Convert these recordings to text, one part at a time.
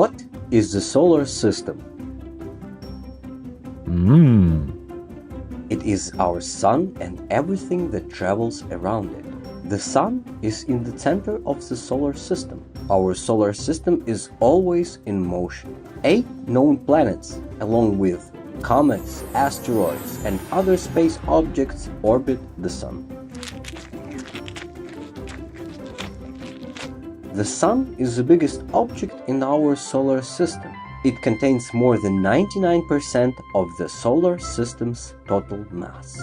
What is the solar system? It is our sun and everything that travels around it. The sun is in the center of the solar system. Our solar system is always in motion. 8 known planets, along with comets, asteroids, and other space objects orbit the sun. The sun is the biggest object in our solar system. It contains more than 99% of the solar system's total mass.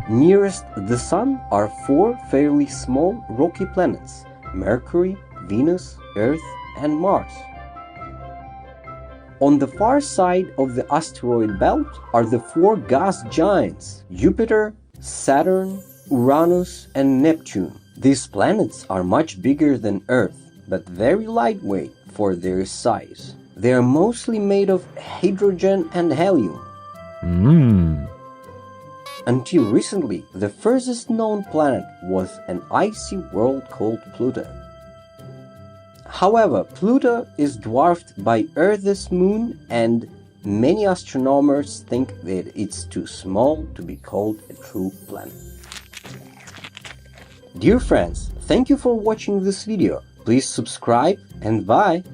Nearest the sun are 4 fairly small rocky planets: Mercury, Venus, Earth, and Mars. On the far side of the asteroid belt are the 4 gas giants: Jupiter, Saturn, Uranus, and Neptune. These planets are much bigger than Earth, but very lightweight for their size. They are mostly made of hydrogen and helium. Until recently, the furthest known planet was an icy world called Pluto. However, Pluto is dwarfed by Earth's moon, and many astronomers think that it's too small to be called a true planet. Dear friends, thank you for watching this video. Please subscribe and bye!